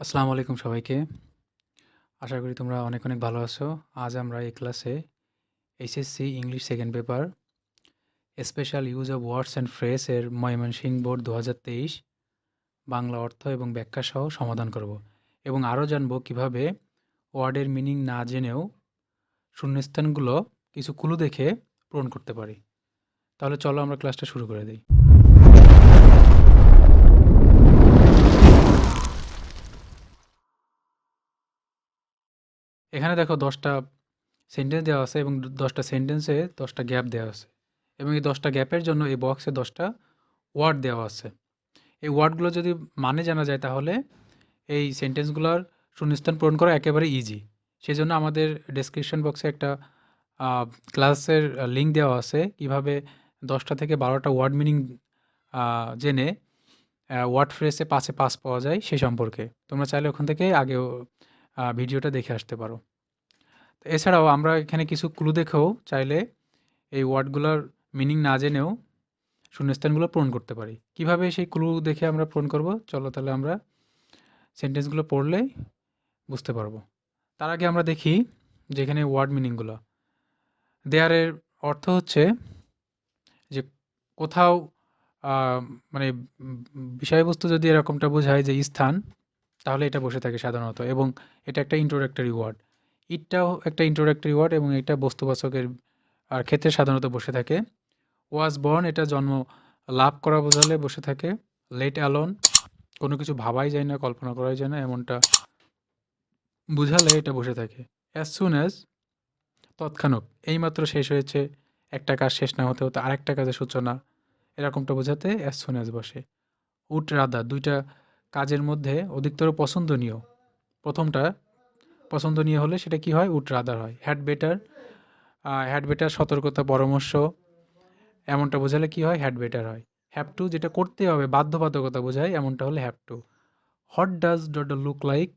আসসালামু আলাইকুম সবাইকে। আশা করি তোমরা অনেক, অনেক ভালো আছো। আজ আমরা এই ক্লাসে HSC English second paper special use of words and phrase এর ময়মনসিংহ বোর্ড ২০২৩ বাংলা অর্থ এবং ব্যাখ্যা সহ সমাধান করব এবং আরও জানব কিভাবে ওয়ার্ডের মিনিং না জেনেও শূন্যস্থানগুলো কিছু ক্লু দেখে পূরণ করতে পারি। তাহলে চলো আমরা ক্লাসটা শুরু করে দিই। এখানে দেখো ১০টা সেন্টেন্স দেওয়া আছে এবং ১০টা সেন্টেন্সে ১০টা গ্যাপ দেওয়া আছে এবং এই ১০টা গ্যাপের জন্য এই বক্সে ১০টা ওয়ার্ড দেওয়া আছে। এই ওয়ার্ডগুলো যদি মানে জানা যায় তাহলে এই সেন্টেন্সগুলোর শূন্যস্থান পূরণ করা একেবারে ইজি। সেজন্য আমাদের ডেসক্রিপশন বক্সে একটা ক্লাসের লিঙ্ক দেওয়া আছে কিভাবে ১০টা থেকে ১২টা ওয়ার্ড মিনিং জেনে ওয়ার্ড ফ্রেজে ৫-এ ৫ পাওয়া যায় সে সম্পর্কে। তোমরা চাইলে ওখান থেকে আগেও ভিডিওটা দেখে আসতে পারো। এছাড়াও আমরা এখানে কিছু ক্লু দেখেও চাইলে এই ওয়ার্ডগুলোর মিনিং না জেনেও শূন্যস্থানগুলো পূরণ করতে পারি। কিভাবে সেই ক্লু দেখে আমরা পূরণ করব? চলো তাহলে আমরা সেন্টেন্সগুলো পড়লেই বুঝতে পারবো। তার আগে আমরা দেখি যে এখানে ওয়ার্ড মিনিংগুলো। দেয়ারের অর্থ হচ্ছে যে কোথাও মানে বিষয়বস্তু যদি এরকমটা বোঝায় যে স্থান, তাহলে এটা বসে থাকে সাধারণত এবং এটা একটা ইন্ট্রোডাক্টরি ওয়ার্ড। ইটটাও একটা ইন্ট্রোডাক্টরি ওয়ার্ড এবং এটা বস্তুবাচকের ক্ষেত্রে সাধারণত বসে থাকে। ওয়াজ বর্ন এটা জন্ম লাভ করা বোঝালে বসে থাকে। লেট অ্যালোন কোনো কিছু ভাবাই যায় না, কল্পনা করাই যায় না এমনটা বুঝালে এটা বসে থাকে। অ্যাজ সুন অ্যাজ তৎক্ষণাৎ এইমাত্র শেষ হয়েছে, একটা কাজ শেষ না হতে হতে আরেকটা কাজের সূচনা, এরকমটা বোঝাতে অ্যাজ সুন অ্যাজ বসে। উড রাদার দুইটা কাজের মধ্যে অধিকতর পছন্দনীয়, প্রথমটা পছন্দনীয় হলে সেটা কি হয়? উড রাদার হয়। হ্যাড বেটার সতর্কতা পরামর্শ, এমনটা বোঝালে কি হয়? হ্যাড বেটার হয়। হ্যাভ টু যেটা করতে হবে বাধ্যবাধকতা বোঝায়, এমনটা হলে have to. What does dot look like,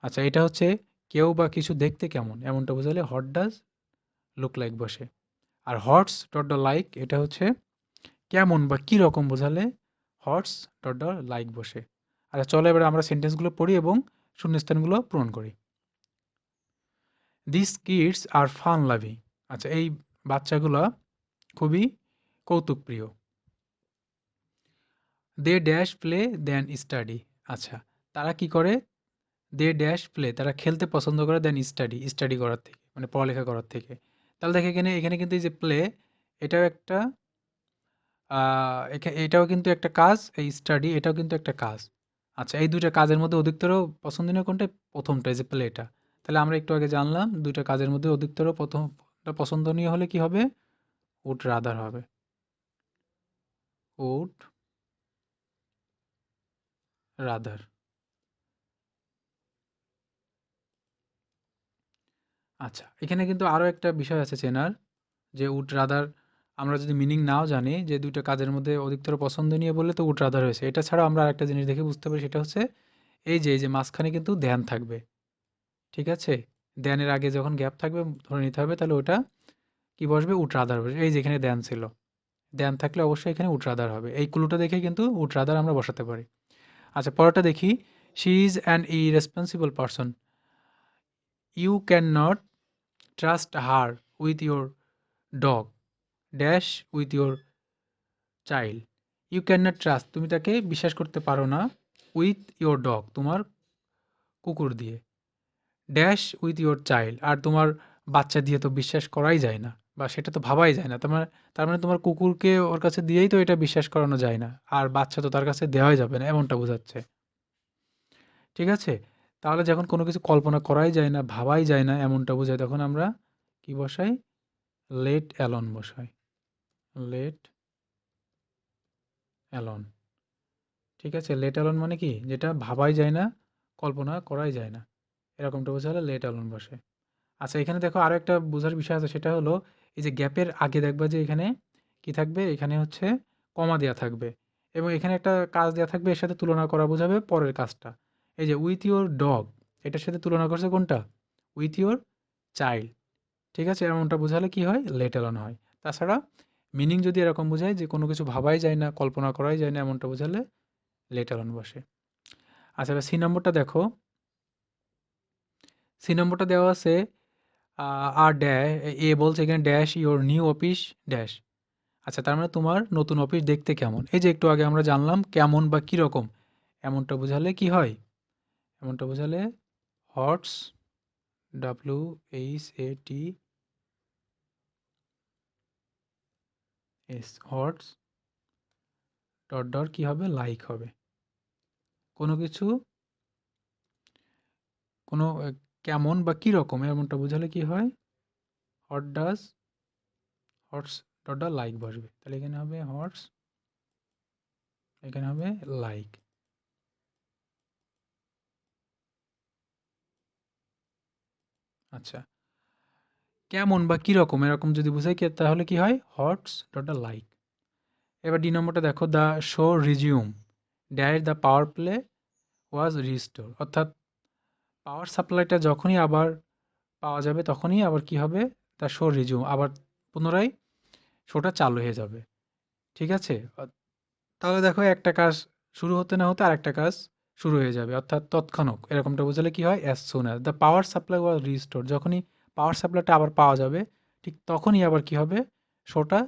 আচ্ছা এটা হচ্ছে কেউ বা কিছু দেখতে কেমন, এমনটা বোঝালে হোয়াট ডাজ লুক লাইক বসে। আর হটস ডট দ্য লাইক এটা হচ্ছে কেমন বা কী রকম বোঝালে হটস ডট দ্য লাইক বসে। আচ্ছা চলো এবার আমরা সেন্টেন্সগুলো পড়ি এবং শূন্যস্থানগুলো পূরণ করি। This kids are fun loving, আচ্ছা এই বাচ্চাগুলো খুবই কৌতুকপ্রিয়। They dash play than study, আচ্ছা তারা কি করে? দে ড্যাশ প্লে তারা খেলতে পছন্দ করে দেন স্টাডি স্টাডি করার থেকে, মানে পড়ালেখা করার থেকে। তাহলে দেখে এখানে এখানে কিন্তু এই যে প্লে, এটাও একটা এটাও কিন্তু একটা কাজ, এই স্টাডি এটাও কিন্তু একটা কাজ। আচ্ছা এই দুইটা কাজের মধ্যে অধিকতর পছন্দনীয় কোনটা? প্রথমটা, এই যে প্লেটা। তাহলে আমরা একটু আগে জানলাম দুইটা কাজের মধ্যে অধিকতর প্রথমটা পছন্দনীয় হলে কি হবে? উড রাদার হবে। Would rather. আচ্ছা এখানে কিন্তু আরও একটা বিষয় আছে চেনার, যে উড রাদার আমরা যদি মিনিং নাও জানি যে দুইটা কাজের মধ্যে অধিকতর পছন্দনীয় বললে তো উড রাদার হয়েছে। এটা ছাড়াও আমরা আরেকটা জিনিস দেখে বুঝতে পারি, সেটা হচ্ছে এই যে মাঝখানে কিন্তু ধ্যান থাকবে। ঠিক আছে? ধ্যানের আগে যখন গ্যাপ থাকবে ধরে নিতে হবে তাহলে ওটা কি বসবে? উড রাদার বসবে। এই যে এখানে ধ্যান ছিল। ধ্যান থাকলে অবশ্যই এখানে উড রাদার হবে। এই ক্লুটা দেখে কিন্তু উড রাদার আমরা বসাতে পারি। আচ্ছা পরেরটা দেখি। She is an irresponsible person. You can not trust her with your dog dash with your child. You can not trust তুমি তাকে বিশ্বাস করতে পারো না, উইথ ইউর ডগ তোমার কুকুর দিয়ে, ড্যাশ উইথ ইউর চাইল্ড আর তোমার বাচ্চা দিয়ে তো বিশ্বাস করাই যায় না, বা সেটা তো ভাবাই যায় না। তার মানে তোমার কুকুরকে ওর কাছে দিয়েই তো এটা বিশ্বাস করানো যায় না, আর বাচ্চা তো তার কাছে দেওয়াই যাবে না, এমনটা বোঝাচ্ছে। ঠিক আছে? তাহলে যখন কোনো কিছু কল্পনা করাই যায় না, ভাবাই যায় না, এমনটা বোঝায়, তখন আমরা কি বসাই? লেট অ্যালোন বসাই। Let alone. ঠিক আছে? লেট অ্যালোন মানে কি? যেটা ভাবাই যায় না, কল্পনা করাই যায় না, এরকমটা বোঝালে লেট অ্যালোন বসে। আচ্ছা এখানে দেখো আরো একটা বোঝার বিষয় আছে, সেটা হলো এই যে গ্যাপের আগে দেখবা যে এখানে কি থাকবে? এখানে হচ্ছে কমা দেয়া থাকবে এবং এখানে একটা কাজ দেয়া থাকবে, এর সাথে তুলনা করা বোঝাবে পরের কাজটা। এই যে উইথ ইউর ডগ, এটার সাথে তুলনা করছে কোনটা? With your child. ঠিক আছে? এমনটা বোঝালে কি হয়? লেট অ্যালোন হয়। তাছাড়া মিনিং যদি এরকম বোঝায় যে কোনো কিছু ভাবাই যায় না, কল্পনা করাই যায় না, এমনটা বোঝালে লেট অ্যালোন বসে। আচ্ছা, এবার সি নম্বরটা দেখো। সি নম্বরটা দেওয়া আছে আর ড্যাশ, এ বলছে এখানে dash your new office dash. আচ্ছা, তার মানে তোমার নতুন অফিস দেখতে কেমন? এই যে একটু আগে আমরা জানলাম কেমন বা কিরকম, এমনটা বোঝালে কি হয়? এমনটা বোঝালে হটস, WHATS, হটস ডট ডট কি হবে? লাইক হবে। কোনো কিছু, কোনো কেমন বা কিরকম এমনটা বোঝালে কি হয়? Hot does, hots dot dot like বসবে। তাহলে এখানে হবে হটস, এখানে হবে লাইক। আচ্ছা, কেমন বা কিরকম এরকম যদি বোঝাই তাহলে কি হয়? হটস ডট ডট লাইক। এবার ডি নম্বরটা দেখো, the show resume dash the power play was restore. অর্থাৎ পাওয়ার সাপ্লাইটা যখনই আবার পাওয়া যাবে তখনই আবার কি হবে? দ্য শো রিজিউম, আবার পুনরায় শোটা চালু হয়ে যাবে। ঠিক আছে? তাহলে দেখো একটা কাজ শুরু হতে না হতে আরেকটা কাজ শুরু হয়ে যাবে, অর্থাৎ তৎক্ষণাৎ এরকমটা বোঝালে কি হয়? As soon as the power supply was restore, যখনই পাওয়ার সাপ্লাইটা আবার পাওয়া যাবে ঠিক তখনই আবার কি হবে? শোটা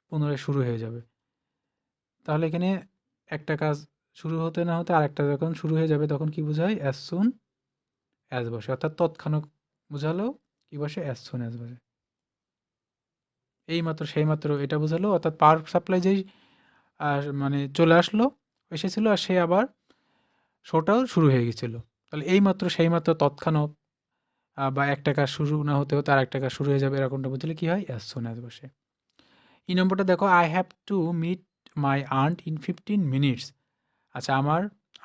পুনরায় শুরু হয়ে যাবে। তাহলে এখানে একটা কাজ শুরু হতে না হতে আরেকটা যখন শুরু হয়ে যাবে তখন কি বোঝায়? অ্যাজ সুন অ্যাজ বসে, অর্থাৎ তৎক্ষণাৎ বোঝালেও কি বসে? অ্যাজ সুন অ্যাজ বসে। এইমাত্র সেইমাত্র এটা বোঝালো, অর্থাৎ পাওয়ার সাপ্লাই যেই মানে চলে আসলো, এসেছিল, আর সে আবার শোটাও শুরু হয়ে গেছিল। তাহলে এইমাত্র সেইমাত্র তৎক্ষণাৎ বা একটা কাজ শুরু না হতে হতে আরেকটা কাজ শুরু হয়ে যাবে, এরকমটা বুঝলে কি হয়? অ্যাজ সুন অ্যাজ বসে। এই নম্বরটা দেখো, I have to meet my aunt in 15 minutes. আচ্ছা, আমার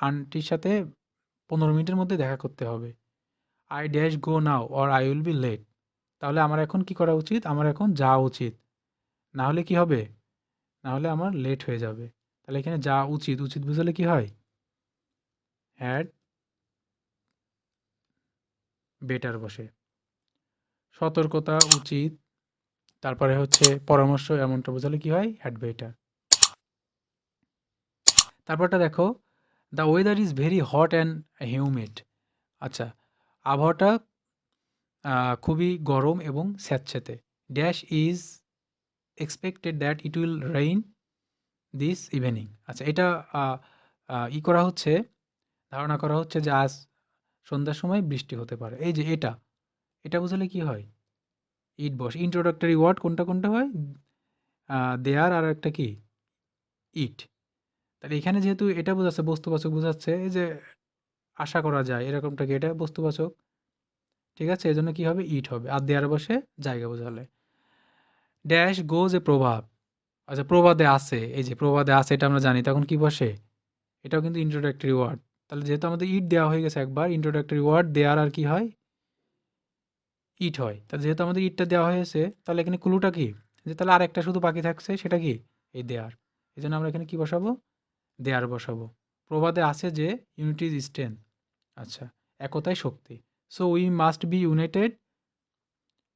আন্টির সাথে 15 মিনিটের মধ্যে দেখা করতে হবে। I dash go now or I will be late. তাহলে আমার এখন কি করা উচিত? আমার এখন যাওয়া উচিত, না হলে কি হবে? না হলে আমার লেট হয়ে যাবে। তাহলে এখানে যাওয়া উচিত, উচিত বুঝলে কি হয়? হ্যাড বেটার বসে। সতর্কতা উচিত, তারপরে হচ্ছে পরামর্শ, এমনটা বোঝালে কি হয়? Had better. তারপরটা দেখো, the weather is very hot and humid. আচ্ছা, আবহাওয়াটা খুবই গরম এবং স্যাঁতসেঁতে। Dash is expected that it will rain this evening. আচ্ছা, এটা আহ, করা হচ্ছে, ধারণা করা হচ্ছে যে আজ সন্ধ্যার সময় বৃষ্টি হতে পারে। এই যে এটা, এটা বোঝালে কি হয়? ইট বস। ইন্ট্রোডাক্টরি ওয়ার্ড কোনটা কোনটা হয়? দেয়ার আর একটা কি? ইট। তাহলে এখানে যেহেতু এটা বোঝাচ্ছে, বস্তুবাচক বোঝাচ্ছে, এই যে আশা করা যায় এরকমটাকে, এটা বস্তুবাচক। ঠিক আছে? এজন্য কি হবে? ইট হবে। আর দেয়ার বসে জায়গা বোঝালে। ড্যাশ গোজ এ প্রভাব। আচ্ছা, প্রবাদে আছে, এই যে প্রবাদে আছে এটা আমরা জানি, তখন কি বসে? এটাও কিন্তু ইন্ট্রোডাক্টরি ওয়ার্ড। তাহলে যেহেতু আমাদের ইট দেওয়া হয়ে গেছে একবার, ইন্ট্রোডাক্টরি ওয়ার্ড দেয়ার আর কি হয়? ইট হয়। তাহলে যেহেতু আমাদের ইটটা দেওয়া হয়েছে, তাহলে এখানে ক্লুটা কি? যে তাহলে আরেকটা শুধু বাকি থাকছে, সেটা কি? এই দেয়ার। এজন্য আমরা এখানে কি বসাবো? দেয়ার বসাবো। প্রবাদে আছে যে ইউনিটি ইজ স্ট্রেংথ। আচ্ছা, একতাই শক্তি। So we must be united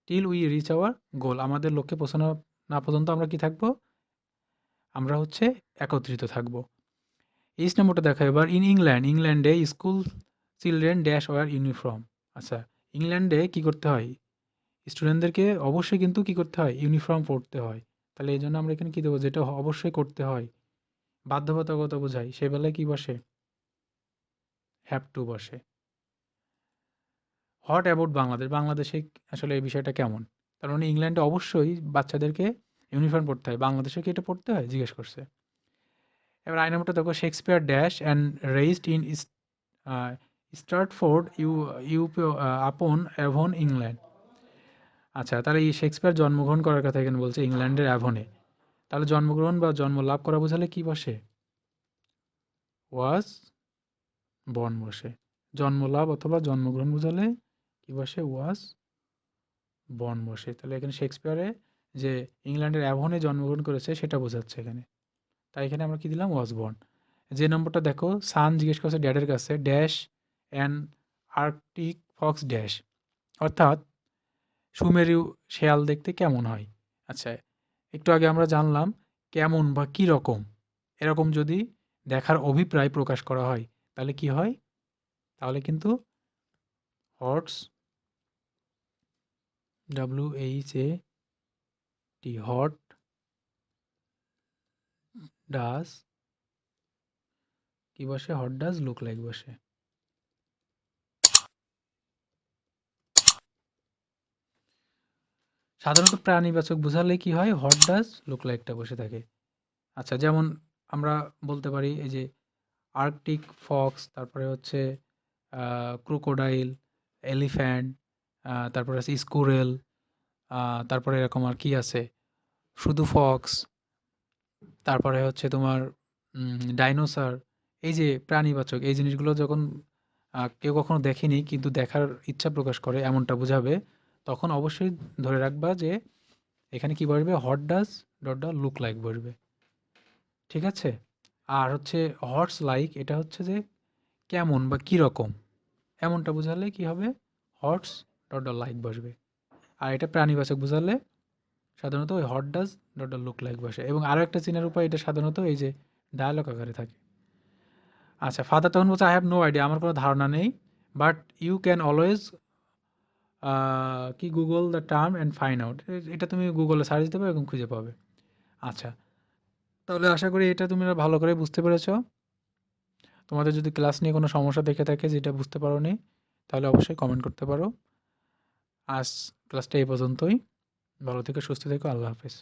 till we reach our goal. আমাদের লক্ষ্যে পৌঁছানো না পর্যন্ত আমরা কি থাকবো? আমরা হচ্ছে একত্রিত থাকবো। এই নম্বরটা দেখো এবার, ইন ইংল্যান্ড, ইংল্যান্ডে school children dash wear uniform. আচ্ছা, ইংল্যান্ডে কি করতে হয়? স্টুডেন্টদেরকে অবশ্যই কিন্তু কি করতে হয়? ইউনিফর্ম পড়তে হয়। তাহলে এই জন্য আমরা এখানে কি দেবো? যেটা অবশ্যই করতে হয়, বাধ্যবাধকতা বোঝায়, সে বেলায় কি বসে? হ্যাভ টু বসে। হট অ্যাবাউট বাংলাদেশ, বাংলাদেশে আসলে এই বিষয়টা কেমন? তার মানে ইংল্যান্ডে অবশ্যই বাচ্চাদেরকে ইউনিফর্ম পড়তে হয়, বাংলাদেশে কি এটা পড়তে হয়? জিজ্ঞেস করছে। এবার আই নম্বরটা দেখো, Shakespeare dash and raised in Stratford আপন অ্যাভন ইংল্যান্ড। আচ্ছা, তাহলে এই শেক্সপিয়ার জন্মগ্রহণ করার কথা এখানে বলছে ইংল্যান্ডের অ্যাভনে। তাহলে জন্মগ্রহণ বা জন্ম লাভ করা বোঝালে কি বসে? ওয়াজ বর্ন বসে। জন্ম লাভ অথবা জন্মগ্রহণ বোঝালে কি বসে? ওয়াজ বর্ন বসে। তাহলে এখানে শেক্সপিয়ারে যে ইংল্যান্ডের অ্যাভনে জন্মগ্রহণ করেছে সেটা বোঝাচ্ছে এখানে। তাই এখানে আমরা কি দিলাম? Was born. যে নম্বরটা দেখো, সান জিজ্ঞেস করছে ড্যাডের কাছে, dash and Arctic Fox dash. অর্থাৎ সুমেরু শেয়াল দেখতে কেমন হয়? আচ্ছা, একটু আগে আমরা জানলাম কেমন বা কি রকম, এরকম যদি দেখার অভিপ্রায় প্রকাশ করা হয় তাহলে কি হয়? তাহলে কিন্তু হটস WHAT হট ডাজ কি বসে? হট ডাজ লুক লাইক বসে। সাধারণত প্রাণীবাচক বোঝালে কি হয়? হোয়াট ডাজ লুক লাইকটা বসে থাকে। আচ্ছা, যেমন আমরা বলতে পারি এই যে আর্কটিক ফক্স, তারপরে হচ্ছে ক্রোকোডাইল, এলিফ্যান্ট, তারপরে আছে স্কুরেল, তারপরে এরকম আর কি আছে? শুধু ফক্স, তারপরে হচ্ছে তোমার ডাইনোসর। এই যে প্রাণীবাচক এই জিনিসগুলো যখন কেউ কখনো দেখেনি কিন্তু দেখার ইচ্ছা প্রকাশ করে এমনটা বোঝাবে, তখন অবশ্যই ধরে রাখবা যে এখানে কি বসবে? What does dot dot look like বসবে। ঠিক আছে? আর হচ্ছে হটস লাইক, এটা হচ্ছে যে কেমন বা কিরকম, এমনটা বোঝালে কি হবে? হটস ডট ডট লাইক বসবে। আর এটা প্রাণীবাচক বোঝালে সাধারণত ওই what does dot dot look like বসে। এবং আরও একটা চেনার উপায়, এটা সাধারণত এই যে ডায়ালগ আকারে থাকে। আচ্ছা, ফাদার তখন বলছে, আই হ্যাভ নো আইডিয়া, আমার কোনো ধারণা নেই, বাট ইউ ক্যান অলওয়েজ কি Google the term and find out. এটা তুমি গুগলে সার্চ দেবে এবং খুঁজে পাবে। আচ্ছা, তাহলে আশা করি এটা তুমি ভালো করে বুঝতে পেরেছ। তোমাদের যদি ক্লাস নিয়ে কোনো সমস্যা দেখে থাকে যেটা বুঝতে পারোনি, তাহলে অবশ্যই কমেন্ট করতে পারো। আজ ক্লাসটা এই পর্যন্তই। ভালো থেকো, সুস্থ থেকো, আল্লাহ হাফেজ।